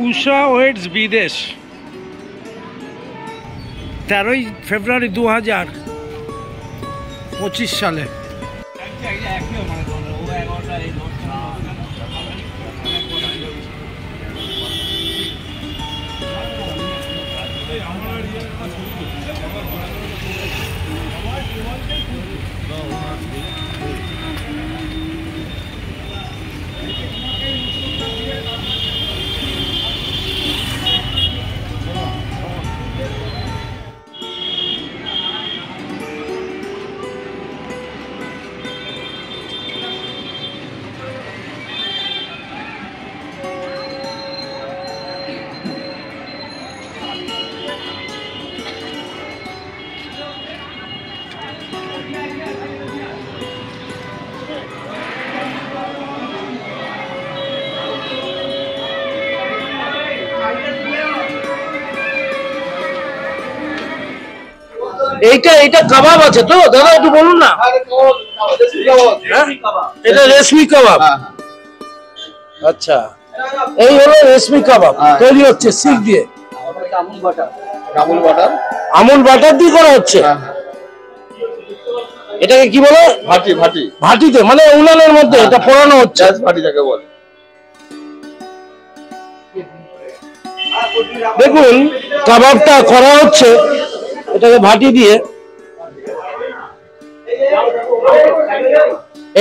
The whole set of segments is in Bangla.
উষা ওয়েটস বিদেশ 13ই ফেব্রুয়ারি 2025 সালে। এটা কাবাব আছে তো দাদা, একটু বলুন না। এটা রেশমি কাবাব। আচ্ছা, এই হলো রেশমি কাবাব, তৈরি হচ্ছে শিক দিয়ে, আমুল বাটার দিয়ে করা হচ্ছে। এটাকে কি বলে? ভাটিতে, মানে উনানের মধ্যে এটা পোড়ানো হচ্ছে। দেখুন কাবাবটা করা হচ্ছে, এটাকে ভাটি দিয়ে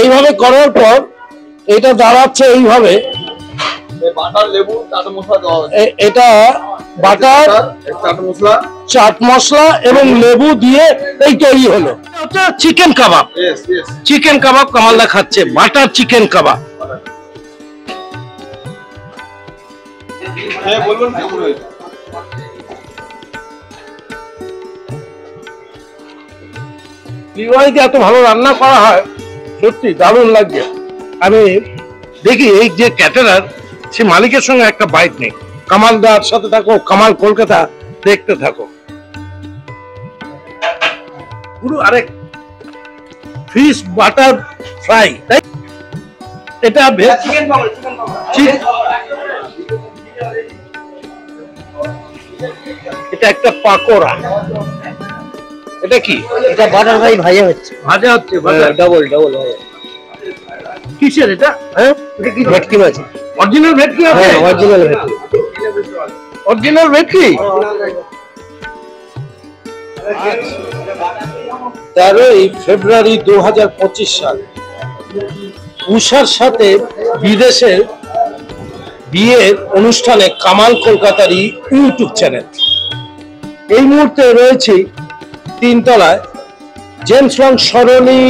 এইভাবে করার পর এটা দাঁড়াচ্ছে এইভাবে। এটা বাটার, চাট মশলা এবং লেবু দিয়ে এই তৈরি হলো। ওটা চিকেন কাবাব। চিকেন কাবাব কামালদা খাচ্ছে, বাটার চিকেন কাবাব। বিবাহিতে এত ভালো রান্না করা হয়, সত্যি দারুণ লাগছে। আমি দেখি এই যে ক্যাটারার, সে মালিকের সঙ্গে একটা বাইট নেই। কামালদার সাথে থাকো, কামাল কলকাতা দেখতে থাকো। পুরো আরেক ফিশ বাটার ফ্রাই, তাই এটা এটা একটা পাকোড়া। এটা কি? এটা বাটার ফ্রাই ভাজা হচ্ছে। ডাবল কিসের এটা? হ্যাঁ, এটা কি? ভেটকি মাছ। অরিজিনাল ভেটকি আছে? হ্যাঁ, অরিজিনাল ভেটকি। 13ই ফেব্রুয়ারি 2025 সাল। উষার সাথে বিদেশের বিয়ের অনুষ্ঠানে কামাল কলকাতার ইউটিউব চ্যানেল। এই মুহূর্তে রয়েছে 3 তলায় জেমস লং সরণি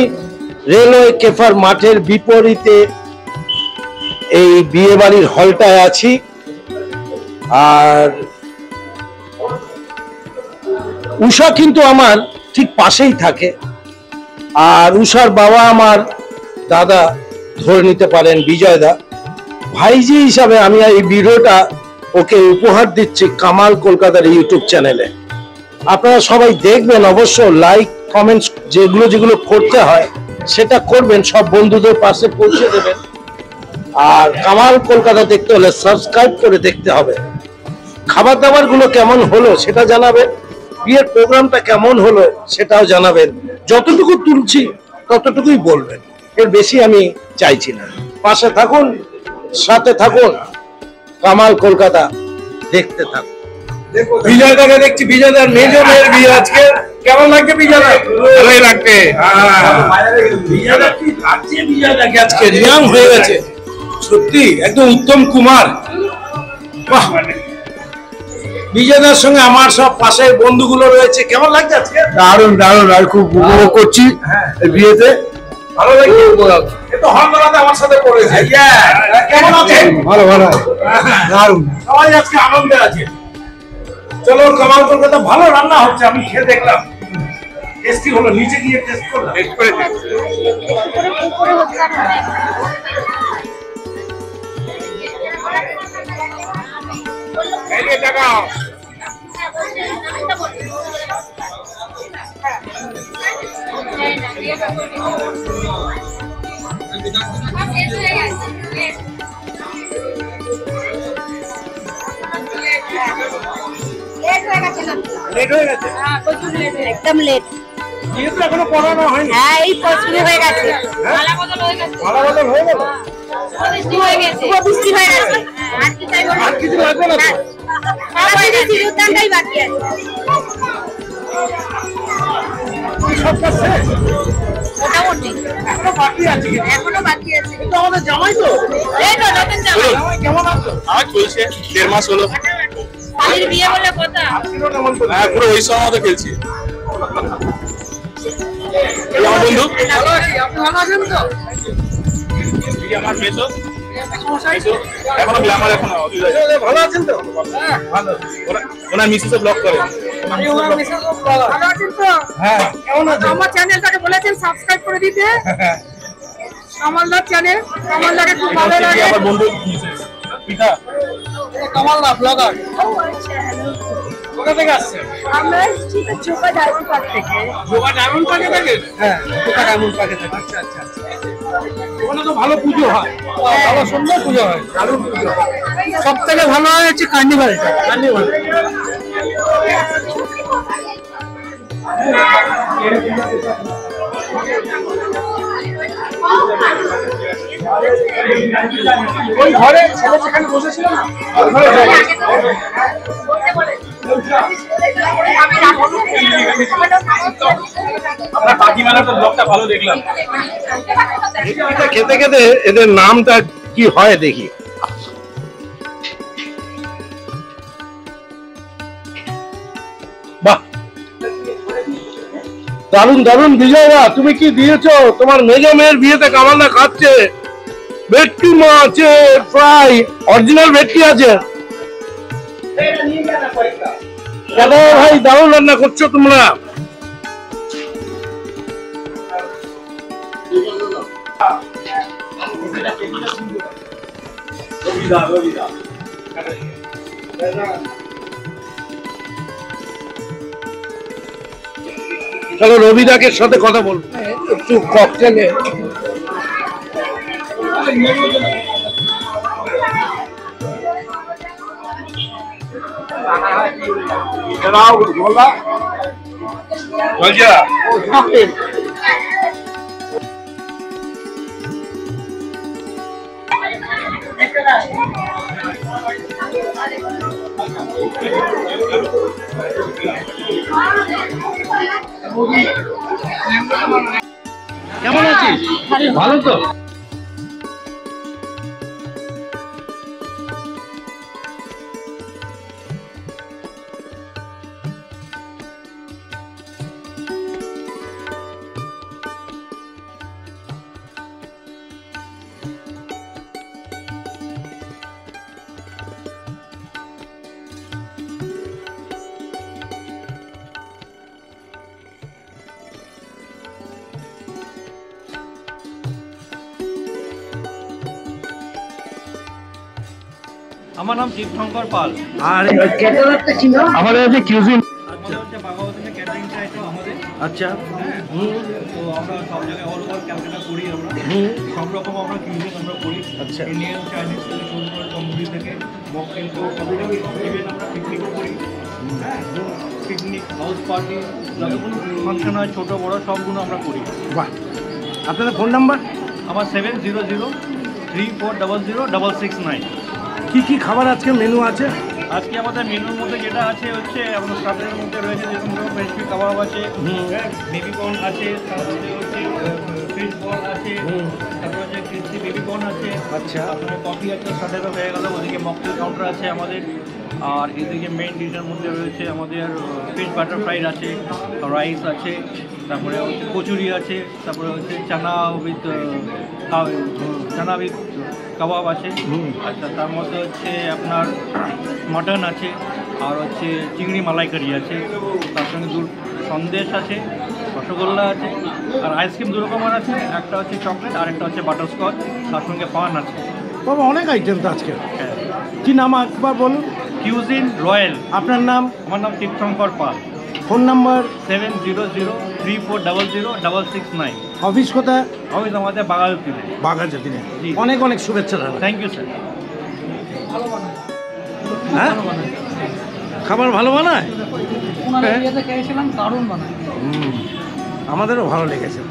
রেলওয়ে কেফার মাঠের বিপরীতে এই বিয়ে বাড়ির হলটায় আছি। আর উষা কিন্তু আমার ঠিক পাশেই থাকে। আর উষার বাবা আমার দাদা, ধরে নিতে পারেন বিজয় দা। ভাইজি হিসাবে আমি এই ভিডিওটা ওকে উপহার দিচ্ছি কামাল কলকাতার ইউটিউব চ্যানেলে। আপনারা সবাই দেখবেন, অবশ্য লাইক কমেন্টস যেগুলো করতে হয় সেটা করবেন, সব বন্ধুদের পাশে পৌঁছে দেবেন। আর কামাল কলকাতা দেখতে হলে সাবস্ক্রাইব করে দেখতে হবে। খাবার দাবার গুলো কেমন হলো সেটা জানাবেন, বিয়ের প্রোগ্রামটা কেমন হলো সেটাও জানাবেন। যতটুকু তুলছি ততটুকুই বলবেন, এর বেশি আমি চাইছি না। পাশে থাকুন, সাথে থাকুন, কামাল কলকাতা দেখতে থাকুন। বিজয়দাকে দেখছি, বিজয়দার মেজ মেয়ের বিয়ে আজকে। কেমন লাগছে বিজয়দা? ভালোই লাগছে। বিজয়দা কি লাগছে? বিজয়দাকে আজকে রিয়াং হয়ে গেছে, সত্যি একদম উত্তম কুমার। বাহ, বিজয়দার সঙ্গে আমার সব পাশের বন্ধুগুলো রয়েছে। কেমন লাগছে আজকে? দারুণ দারুণ, আর খুব উপভোগ করছি বিয়েতে। ভালো লাগছে। এতো হলগলাতে আমার সাথে পড়েছে। কেমন আছেন? ভালো ভালো, দারুণ। সবাই আজকে আনন্দে আছে। চলো, কামাল কলকাতা ভালো রান্না হচ্ছে, আমি খেয়ে দেখলাম। টেস্টি হলো, নিচে গিয়ে টেস্ট করলাম। টেস্ট করে এই যে দেখাও। লেট হয়ে গেছে না? লেট হয়ে গেছে? হ্যাঁ, প্রচুর লেট, একদম লেট। যেহেতু এখনো পড়ানো হয়নি। হ্যাঁ, এই প্রচুর হয়ে গেছে। মালা বদল হয়ে গেছে। মালা বদল হয়ে গেল? বৃষ্টি হয়ে গেছে। বৃষ্টি হয়ে গেছে। আর কি চাই বলো? আর কিছু লাগবে না তো? সিঁদুরদানটাই বাকি আছে। সব কাজ শেষ? মোটামুটি এখনো বাকি আছে কিন্তু। এখনো বাকি আছে। কিন্তু আমাদের জামাই তো। এই তো নতুন জামাই। জামাই কেমন আছো? আমার চলছে 1.5 মাস হলো। শালির বিয়ে বলে কথা। আজকেরও কেমন তো? হ্যাঁ, পুরো ওই সময় মতো খেলছি। এই আমার বন্ধু, ভালো আছি, আপনি ভালো আছেন তো? এই আমার মেসো। মেসো। এখনো গ্ল্যামার এখনো অফিস আছে। ভালো আছেন তো? হ্যাঁ, ভালো। ওনার মিসেসে ব্লক করে। ভালো আছেন তো? হ্যাঁ, কেমন আছেন? আমার চ্যানেলটাকে বলেছেন সাবস্ক্রাইব করে দিতে। কামালদার চ্যানেল, কামালদাকে খুব ভালো লাগে। আমার বন্ধু মিসেস পিতা। কামালদা ব্লগার। কোথা থেকে আসছেন? আমরা এসেছি তো চোপা ডায়মন্ড পার্ক থেকে। গোয়া ডায়মন্ড পার্কে থাকেন? হ্যাঁ, গোয়া ডায়মন্ড পার্কে থাকেন। আচ্ছা আচ্ছা আচ্ছা। ওখানে তো ভালো পুজো হয়, ভালো সুন্দর পুজো হয়, দারুণ পুজো হয়। সব থেকে ভালো হয় হচ্ছে কার্নিভালটা। কার্নিভাল ওই ঘরে ছেলে সেখানে বসেছিল না, ওই ঘরে আপনার পাখি মেলার তো ব্লগটা ভালো দেখলাম। এটা খেতে খেতে এদের নামটা কি হয় দেখি। বাহ, দারুন দারুন। বিজয়দা, তুমি কি দিয়েছো? তোমার মেজো মেয়ের বিয়েতে কামালদা খাচ্ছে। ভেটকি মাছ আছে, ফ্রাই, অরিজিনাল ভেটকি আছে। দাদা ভাই, দারুণ রান্না করছো তোমরা। চলো রবিদাকে সাথে কথা বলবো একটু ককটেলে। কেমন আছিস? ভালো তো? আমার নাম শিবশঙ্কর পাল। আর আমাদের আছে কিউজিন। আমাদের হচ্ছে বাঘাবতীতে ক্যাটারিংটা এটা আমাদের। আচ্ছা। তো আমরা সব জায়গায় অল ওভার ক্যালকাটা করি আমরা। সব রকম আমরা কিউজিন আমরা করি। আচ্ছা। ইন্ডিয়ান, চাইনিজ থেকে শুরু করে তন্দুরি থেকে মকটেল তো সব থেকে ইভেন আমরা পিকনিকও করি। হ্যাঁ, পিকনিক, হাউস পার্টি, যতগুলো ফাংশন হয় ছোটো বড়ো সবগুলো আমরা করি। বাহ, আপনাদের ফোন নাম্বার? আমার 7003400669। কি কি খাবার আজকে মেনু আছে? আজকে আমাদের মেনুর মধ্যে যেটা আছে হচ্ছে আমাদের স্টার্টারের মধ্যে রয়েছে যেরকম ভেজবি কাবাব আছে, বেবি কর্ন আছে, তারপরে হচ্ছে ফিশ বল আছে, তারপরে হচ্ছে ক্রিসপি বেবি কর্ন আছে। আচ্ছা। তারপরে কফি আছে, স্টার্টারও হয়ে গেল। ওদিকে মকটেল কাউন্টার আছে আমাদের। আর এদিকে মেইন ডিশের মধ্যে রয়েছে আমাদের ফিশ বাটার ফ্রাইড আছে, রাইস আছে, তারপরে হচ্ছে কচুরি আছে, তারপরে হচ্ছে চানা উইথ কাবাব আছে। আচ্ছা, তার মধ্যে হচ্ছে আপনার মাটন আছে, আর হচ্ছে চিংড়ি মালাইকারি আছে, তার সঙ্গে সন্দেশ আছে, রসগোল্লা আছে, আর আইসক্রিম দু রকমের আছে। একটা হচ্ছে চকলেট আর একটা হচ্ছে বাটারস্কচ, তার সঙ্গে পান আছে। বাবা, অনেক আইটেম তো আজকে। হ্যাঁ। কি নাম একবার বলুন? Cuisine royal. আপনার নাম? আমার নাম Shivshankar Pal. Phone number? 7003400669। Office কোথায়? অফিস আমাদের বাঘাযতীনে। বাঘাযতীনে। জি। অনেক অনেক শুভেচ্ছা দাদা। Thank you sir. হ্যাঁ, খাবার ভালো বানায়? ওনাদের বিয়েতে খেয়েছিলাম, দারুণ বানায়। আমাদেরও ভালো লেগেছে।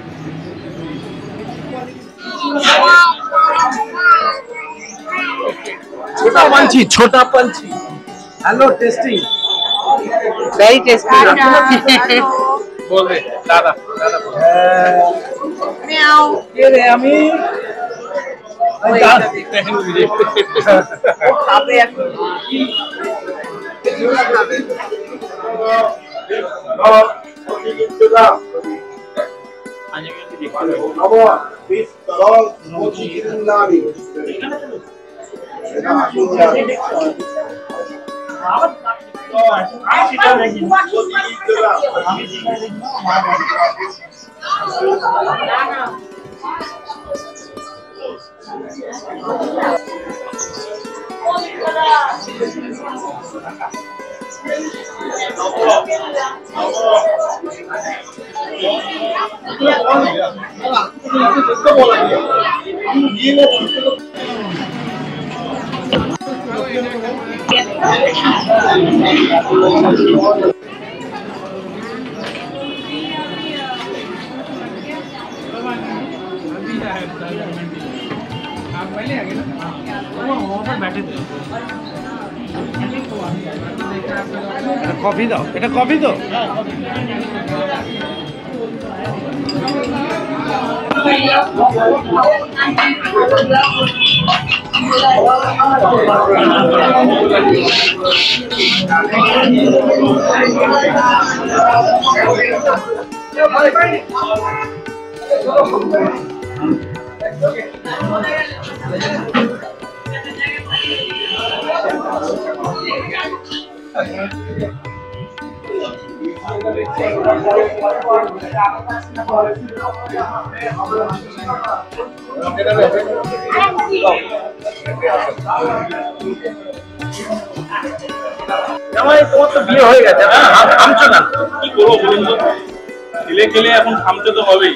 ছোটা পাঞ্চি। Hello, testing. Very tasty. বলবে দাদা দাদা কে রে আমি? কফি দাও, এটা কফি তো? তোমার তো বিয়ে হয়ে গেছে, থামছো না? কি করবো বলুন তো, ছেলে খেলে এখন থামতে তো হবেই।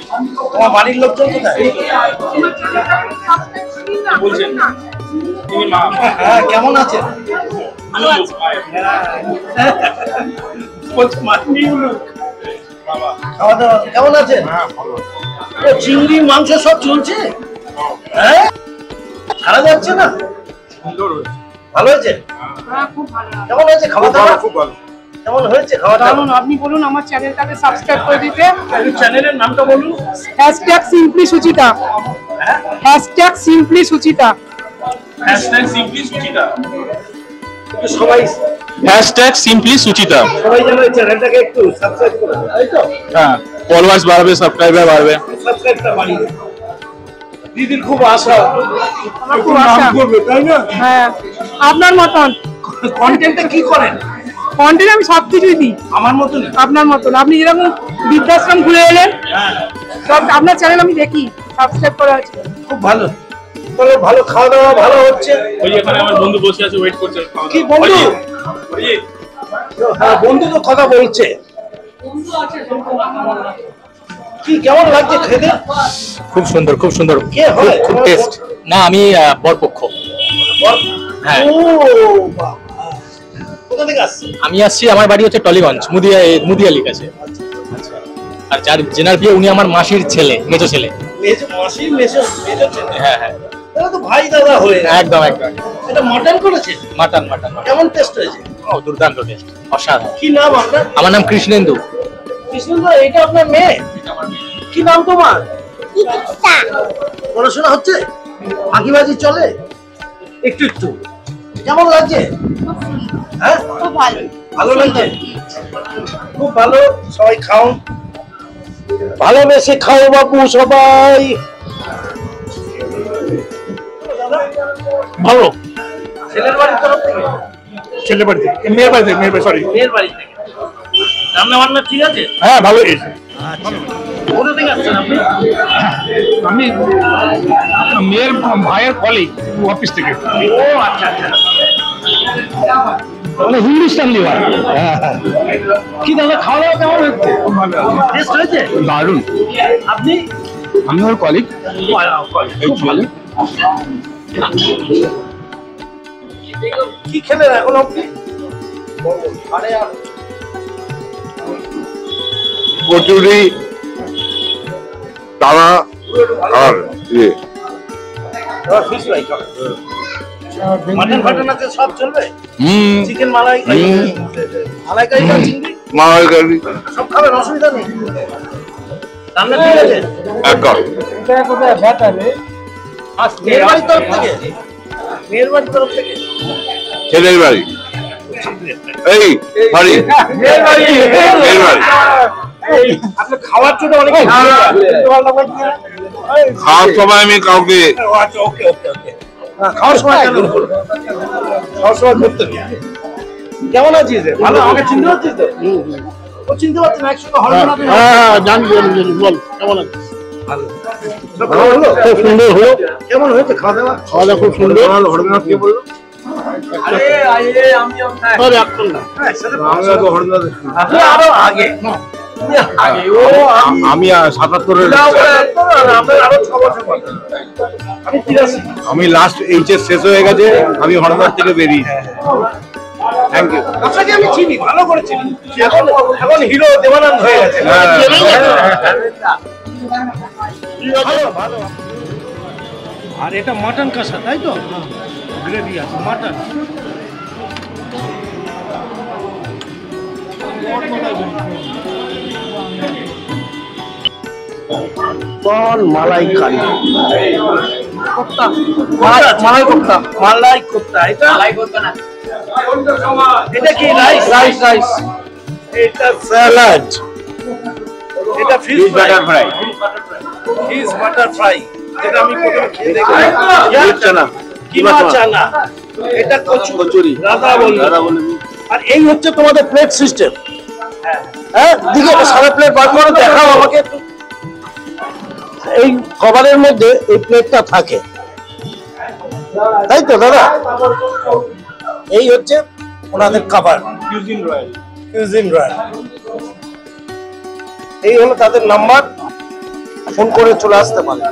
তোমার বাড়ির লোকজন কোথায়? বলছেন তিনি মা হ্যাঁ, কেমন আছে? ভালো লোক, বাবা খাওয়া দাওয়া কেমন আছে? হ্যাঁ ভালো। ও, চিংড়ি মাংস সব চলছে? হ্যাঁ, ছাড়া যাচ্ছে না? সুন্দর হয়েছে। ভালো হয়েছে? খুব ভালো। কেমন হয়েছে খাওয়া দাওয়া? খুব ভালো। কেমন হয়েছে খাওয়া দাওয়া? দারুণ। আপনি বলুন আমার চ্যানেলটাকে সাবস্ক্রাইব করে দিতে। চ্যানেলের নামটা বলুন। #simply Suchita. #simply Suchita. #simply Suchita. সবাই #simply সুচিতা। সবাই যেন এই চ্যানেলটাকে একটু সাবস্ক্রাইব করে দেয়, তাই তো? হ্যাঁ, ফলোয়ার্স বাড়বে, সাবস্ক্রাইবার বাড়বে। সাবস্ক্রাইবটা বাড়িয়ে দেয়। দিদির খুব আশা আমার খুব আশা। করবে, তাই না? হ্যাঁ, আপনার মতন কন্টেন্টে কি করেন? কন্টেন্ট আমি সবকিছুই দিই। আমার মতন? আপনার মতন। আপনি যেরকম বৃদ্ধাশ্রম ঘুরে এলেন, হ্যাঁ, সব আপনার চ্যানেল আমি দেখি, সাবস্ক্রাইব করা আছে। খুব ভালো। তাহলে ভালো খাওয়া দাওয়া ভালো হচ্ছে। ওই যে এখানে আমার বন্ধু বসে আছে, ওয়েট করছে। কি বন্ধু? অরিজিৎ। হ্যাঁ, বন্ধু তো কথা বলছে। কি কেমন লাগছে খেতে? খুব সুন্দর, খুব সুন্দর, কে হয়? খুব টেস্ট। না, আমি বরপক্ষ। হ্যাঁ। ও বাবা, কোথা থেকে আসছে? আমি আসছি, আমার বাড়ি হচ্ছে টলিগঞ্জ, মুদিয়ালির কাছে। আর যার জেনার বিয়ে, উনি আমার মাসির ছেলে, মেজো ছেলে। মেজো মাসির মেজো ছেলে। হ্যাঁ হ্যাঁ, তাহলে তো ভাই দাদা হয়ে গেছে। একদম একদম। এটা মাটন করেছে? Mutton mutton. কেমন টেস্ট হয়েছে? ও, দুর্দান্ত টেস্ট, অসাধারণ। কি নাম আপনার? আমার নাম কৃষ্ণেন্দু। কৃষ্ণদা, এটা আপনার মেয়ে? কি নাম তোমার? পড়াশোনা হচ্ছে? ফাঁকিবাজি চলে? একটু একটু। কেমন লাগছে? হ্যাঁ, খুব ভালো। ভালো লাগছে? খুব ভালো। সবাই খাও, ভালোবেসে খাও বাবু সবাই। ভালো। ছেলের বাড়ির তরফ থেকে? ছেলে বাড়ি থেকে, মেয়ের বাড়ি থেকে, সরি। মেয়ের বাড়ি থেকে। রান্না বান্না ঠিক আছে? হ্যাঁ, ভালো হয়েছে। কোথা থেকে আসছেন আপনি? আমি মেয়ের ভাইয়ের কলিগ, অফিস থেকে। ও আচ্ছা আচ্ছা। মানে হিন্দুস্তান লিভার। কি দাদা, খাওয়া দাওয়া কেমন হচ্ছে? ভালো আছে, টেস্ট হয়েছে? দারুণ। আপনি? আমি ওর কলিগ। খুব ভালো। কি খেলেন এখন আপনি? কচুরি, তারা আর ইয়ে ফিশ ফ্রাই মাটন ফাটন আছে সব চলবে? হুম চিকেন মালাইকারি, মালাইকারি আর চিংড়ি মালাইকারি সব খাবেন, অসুবিধা নেই। রান্না ঠিক আছে? একদম মেয়ের বাড়ির তরফ থেকে? মেয়ের বাড়ির তরফ থেকে? ছেলের বাড়ি এই বাড়ি মেয়ের বাড়ি। মেয়ের বাড়ি আপনি খাওয়ার জন্য অনেক খাওয়ার সময় আমি কাউকে আচ্ছা, ওকে ওকে ওকে। খাওয়ার সময় কেন বলবো? খাওয়ার সময় করতে নেই। কেমন আছিস রে? ভালো, আমাকে চিনতে পারছিস তো? ও চিনতে পারছি না, একসঙ্গে হরমোন আপনি। জানি বল কেমন আছে? সব খাওয়া হলো? খুব সুন্দর হলো, কেমন হয়েছে খাওয়া দাওয়া? খাওয়া দাওয়া খুব সুন্দর। হরমোন কে বললো? আরে এখন না, আপনি আরো আগে। আমি 77-এর আরো 6 বছর পর। আমি 83। আমি লাস্ট এইচএস শেষ হয়ে গেছে, আমি হরদার থেকে বেরিয়েছি। Thank you. আপনাকে আমি চিনি, ভালো করে চিনি। এখন এখন হিরো দেবানন্দ হয়ে গেছে। ভালো ভালো। আর এটা মাটন কষা, তাই তো? গ্রেভি আছে মাটন। মালাই কারি, কোপ্তা, মালাই কোপ্তা, মালাই কোপ্তা, এটা মালাই কোপ্তা না, এটা কি রাইস? Rice rice. এটা স্যালাড, এটা fish butter fry. Fish butter fry, যেটা আমি প্রথমে খেয়ে দেখলাম। চানা, কিমা চানা, এটা কচুরি, রাধা বলি। আর এই হচ্ছে তোমাদের প্লেট সিস্টেম। হ্যাঁ, দিকে সারা প্লেট বার করে দেখাও আমাকে। এই কভারের মধ্যে এই প্লেটটা থাকে, তাই তো দাদা? এই হচ্ছে ওনাদের খাবার, কিউজিন রয়্যাল। কিউজিন রয়্যাল, এই হলো তাদের নাম্বার, ফোন করে চলে আসতে পারে।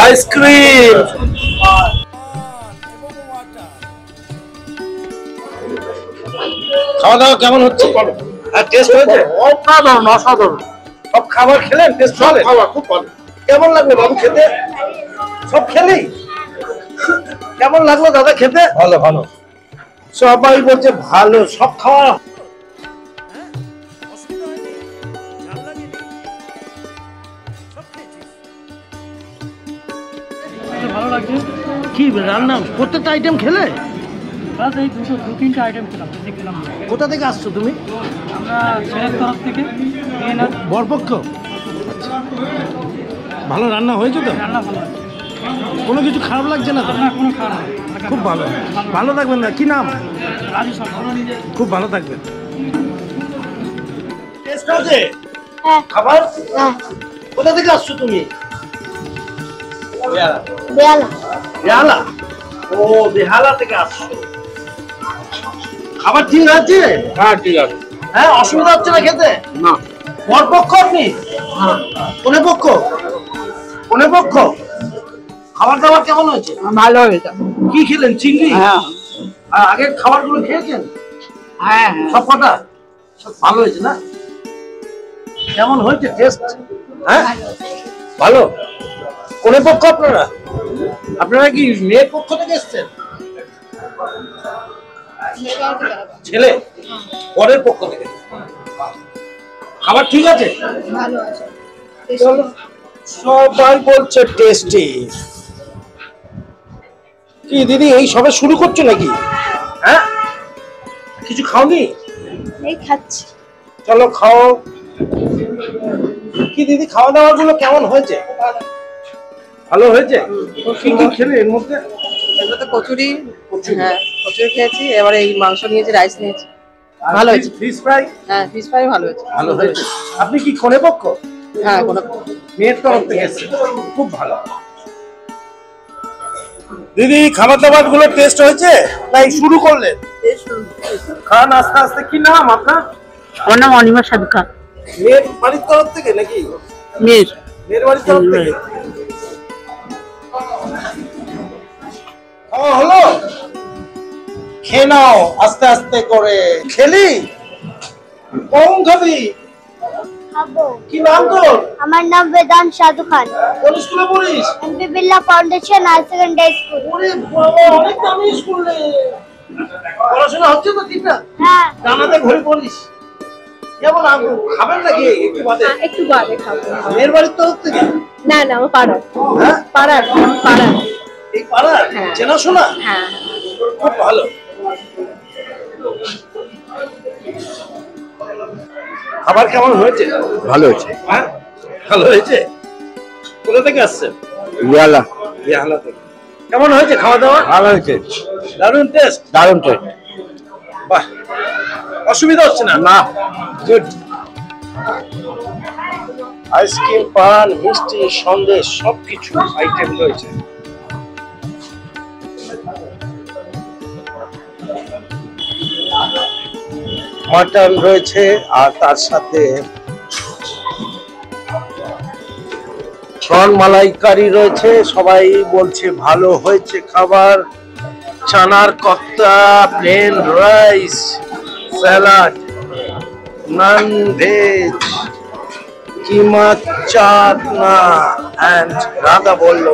আইসক্রিম, খাওয়া দাওয়া কেমন হচ্ছে? আর টেস্ট হয়েছে? অসাধারণ অসাধারণ। সব খাবার খেলেন? টেস্ট ভালো? খাওয়া খুব ভালো। কেমন লাগলো বাবু খেতে? সব খেলি? কেমন লাগলো দাদা খেতে? ভালো ভালো, সবাই বলছে ভালো। সব খাওয়া ভালো লাগছে। কি রান্না, প্রত্যেকটা আইটেম খেলে? প্লাস এই দু-তিনটা আইটেম খেলাম, খেলাম। কোথা থেকে আসছো তুমি? আমরা ছেলের তরফ থেকে বরপক্ষ। ভালো রান্না হয়েছে তো? রান্না ভালো আছে, কোনো কিছু খারাপ লাগছে না তো? রান্না কোনো খারাপ নেই। খুব ভালো। ভালো থাকবেন না, কি নাম? রাজু সরকার। খুব ভালো থাকবেন। টেস্ট হয়েছে খাবার? কোথা থেকে আসছো তুমি? বেহালা। ও, বেহালা থেকে আসছো। খাবার ঠিক আছে? হ্যাঁ ঠিক আছে। হ্যাঁ, অসুবিধা হচ্ছে না খেতে? না, বরপক্ষ আপনি? কোনে পক্ষ? কোনে পক্ষ? খাবার দাবার কেমন হয়েছে? ভালো হয়েছে। কি খেলেন? চিংড়ি? হ্যাঁ আর আগের খাবারগুলো খেয়েছেন? হ্যাঁ সব কটা সব ভালো হয়েছে না? কেমন হয়েছে টেস্ট? হ্যাঁ, ভালো। কোনে পক্ষ আপনারা? আপনারা কি মেয়ের পক্ষ থেকে এসছেন? ছেলে বরের পক্ষ থেকে। খাবার ঠিক আছে? ভালো আছে। সবাই বলছে টেস্টি। কি দিদি, এই সবে শুরু করছো নাকি? হ্যাঁ, কিছু খাওনি? এই খাচ্ছি। চলো খাও। কি দিদি, খাওয়া দাওয়া গুলো কেমন হয়েছে? ভালো হয়েছে? কি কি খেলে এর মধ্যে? এগুলো তো কচুরি, হ্যাঁ কচুরি খেয়েছি, এবারে এই মাংস নিয়েছি, রাইস নিয়েছি। ভালো হয়েছে। Fish fry? হ্যাঁ ফিশ ফ্রাই ভালো হয়েছে। ভালো হয়েছে। আপনি কি কোনে পক্ষ? হ্যাঁ কোনো মেয়ের তরফ থেকে এসেছেন, খুব ভালো। দিদি খাবার দাবার গুলো টেস্ট হয়েছে তাই শুরু করলেন? খান আস্তে আস্তে। কি নাম আপনার? আমার নাম অনিমা সাধুকা। মেয়ের বাড়ির তরফ থেকে নাকি? মেয়ের বাড়ির তরফ থেকে খাওয়া হলো? খেয়ে নাও আস্তে আস্তে করে। খেলি? কম খাবি? খাবো। কি নাম তোর? আমার নাম বেদান্ত সাধু খান। কোন স্কুলে পড়িস? MP Birla Foundation Higher Secondary School. ওরে বাবা, অনেক দামি স্কুলে। পড়াশোনা হচ্ছে তো ঠিকঠাক? হ্যাঁ। জানাতে ঘরে পড়িস? কেমন আগ্রহ? খাবেন নাকি একটু বাদে? একটু বাদে খাবো। মেয়ের বাড়ির তরফ থেকে? না না, আমার পাড়ার। হ্যাঁ, পাড়ার। এই পাড়ার চেনাশোনা? হ্যাঁ। খুব ভালো। খাবার কেমন হয়েছে? ভালো হয়েছে। হ্যাঁ, ভালো হয়েছে। কোথা থেকে আসছেন? ইয়ালা ইয়ালা থেকে। কেমন হয়েছে খাওয়া দাওয়া? ভালো হয়েছে, দারুণ টেস্ট। দারুণ টেস্ট। বাহ, অসুবিধা হচ্ছে না? না। গুড। আইসক্রিম, পান, মিষ্টি, সন্দেশ সবকিছু আইটেম রয়েছে। মাটন রয়েছে আর তার সাথে প্রন মালাইকারি রয়েছে। সবাই বলছে ভালো হয়েছে খাবার। চানার কর্তা, plain rice, salad, non veg, keema চাটনা এন্ড রাধা বলল।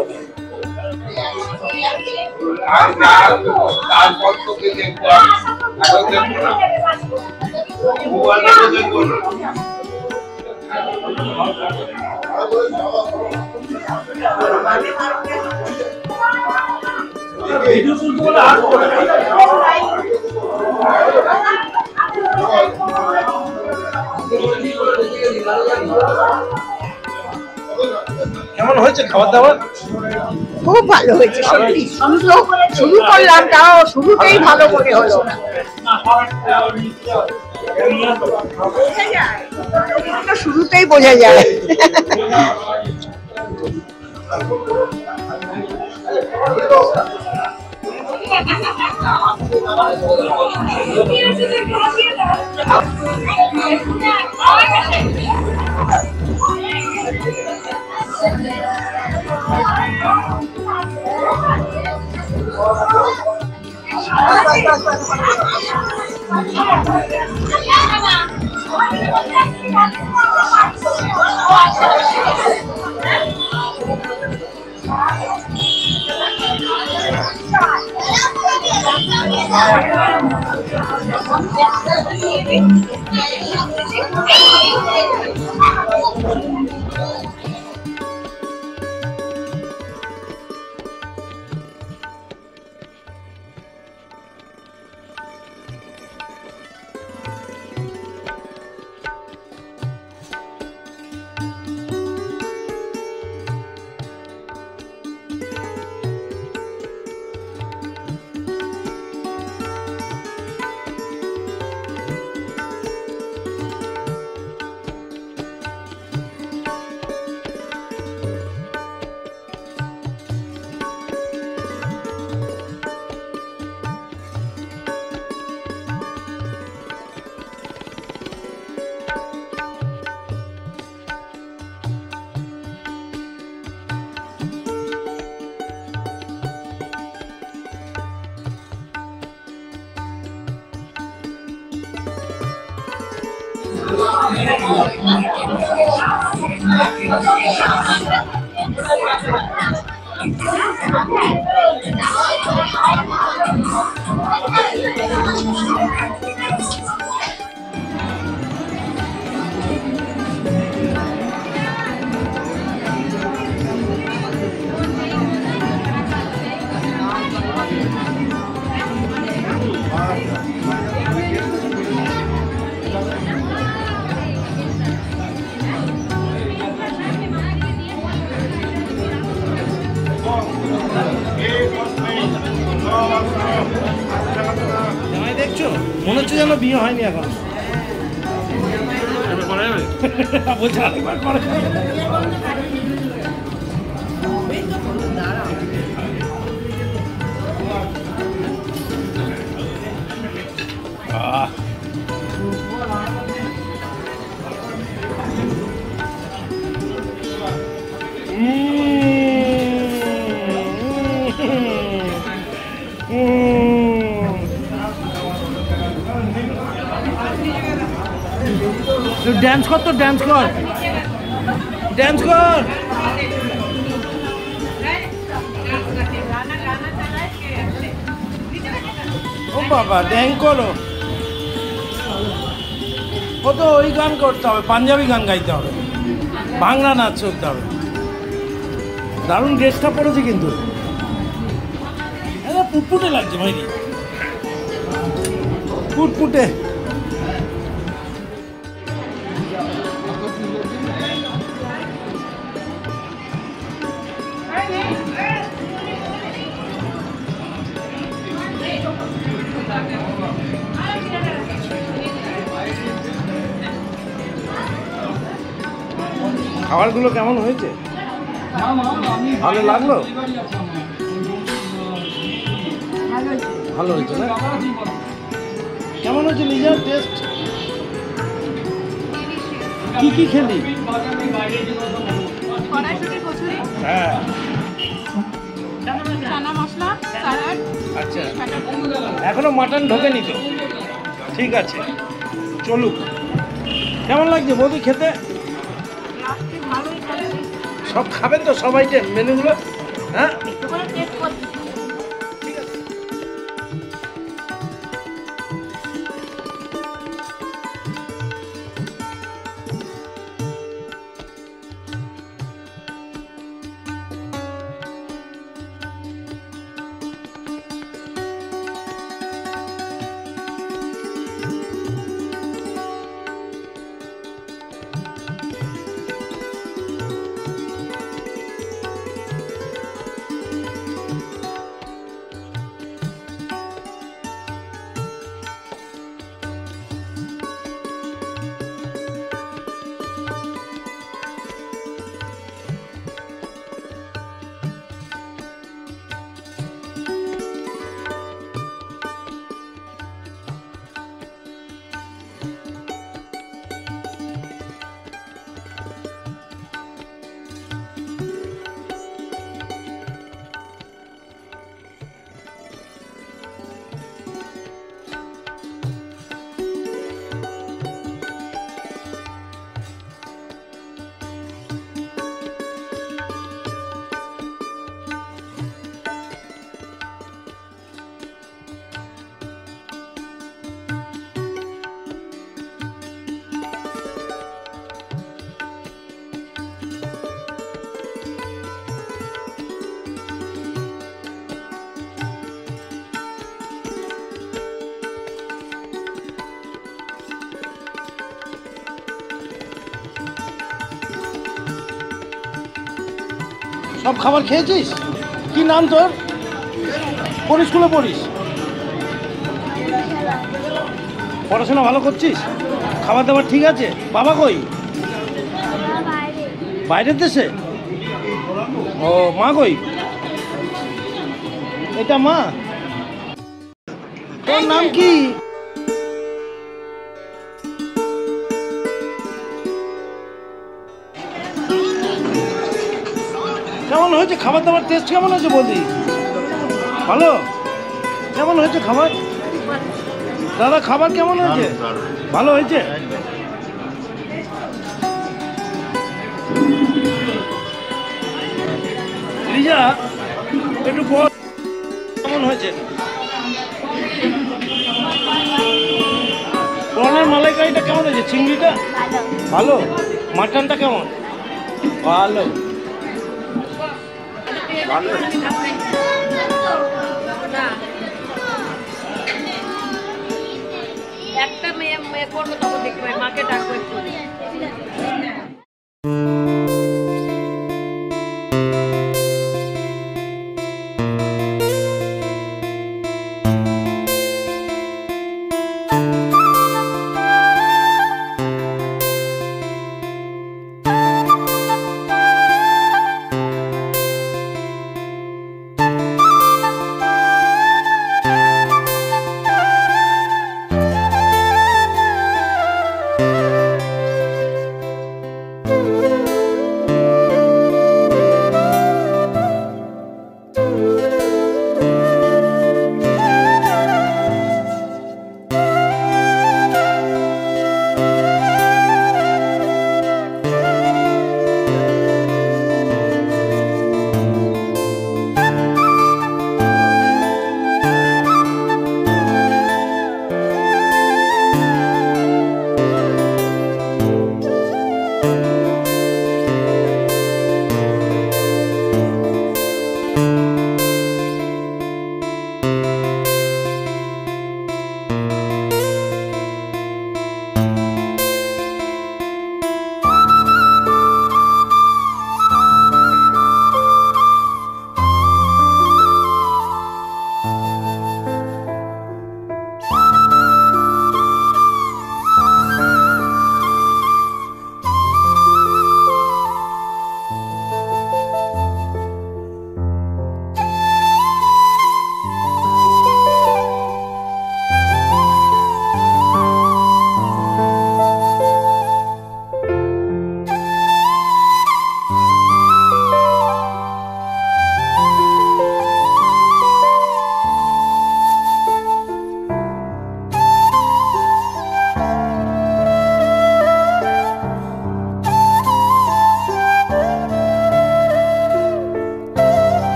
কেমন হয়েছে খাবার দাবার? খুব ভালো হয়েছে। সত্যি শুরু করলাম, তাও শুরুতেই ভালো মনে হলো। শুরুতেই বোঝা যায়। দেখছো মনে হচ্ছে যেন বিয়ে হয়নি এখন। বলছে আরেকবার পরে। আহ ড্যান্স কর, তো ড্যান্স কর, ড্যান্স কর। ও বাবা, ড্যান্স করো। ও তো ওই গান করতে হবে, পাঞ্জাবি গান গাইতে হবে, বাংলা নাচ করতে হবে। দারুণ ড্রেসটা পরেছে কিন্তু, পুটপুটে লাগছে ভাইনি, পুটপুটে। খাবারগুলো কেমন হয়েছে? ভালো লাগলো? ভালো হয়েছে না? কেমন হয়েছে নিজের টেস্ট? কি কি খেলি? হ্যাঁ, আচ্ছা, এখনো মাটন ঢোকেনি তো? ঠিক আছে, চলুক। কেমন লাগছে বৌদি খেতে? সব খাবেন তো, সব আইটেম মেনুগুলো? হ্যাঁ, ঠিক আছে। সব খাবার খেয়েছিস? কি নাম তোর? কোন স্কুলে পড়িস? পড়াশোনা ভালো করছিস? খাবার দাবার ঠিক আছে? বাবা কই? বাইরের দেশে? ও, মা কই? এটা মা? তোর নাম কি? কেমন হয়েছে খাবার দাবার? টেস্ট কেমন হয়েছে বৌদি? ভালো? কেমন হয়েছে খাবার? দাদা খাবার কেমন হয়েছে? ভালো হয়েছে? লিজা একটু বল কেমন হয়েছে? প্রনের মালাইকারিটা কেমন হয়েছে? চিংড়িটা ভালো? মাটনটা কেমন? ভালো। একটা মেয়ে করবো, তখন দেখতে পাই মাকে ডাকবো একটু।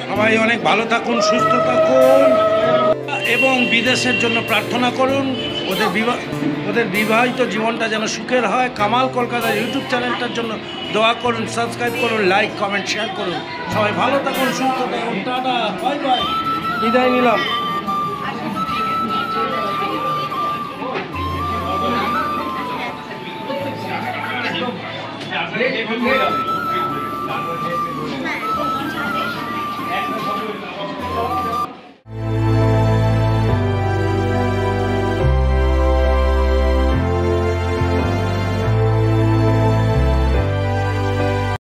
সবাই অনেক ভালো থাকুন, সুস্থ থাকুন এবং বিদেশের জন্য প্রার্থনা করুন। ওদের বিবাহিত জীবনটা যেন সুখের হয়। কামাল কলকাতার ইউটিউব চ্যানেলটার জন্য দোয়া করুন, সাবস্ক্রাইব করুন, লাইক কমেন্ট শেয়ার করুন। সবাই ভালো থাকুন, সুস্থ থাকুন। টাটা, বাই বাই, বিদায় নিলাম। একদম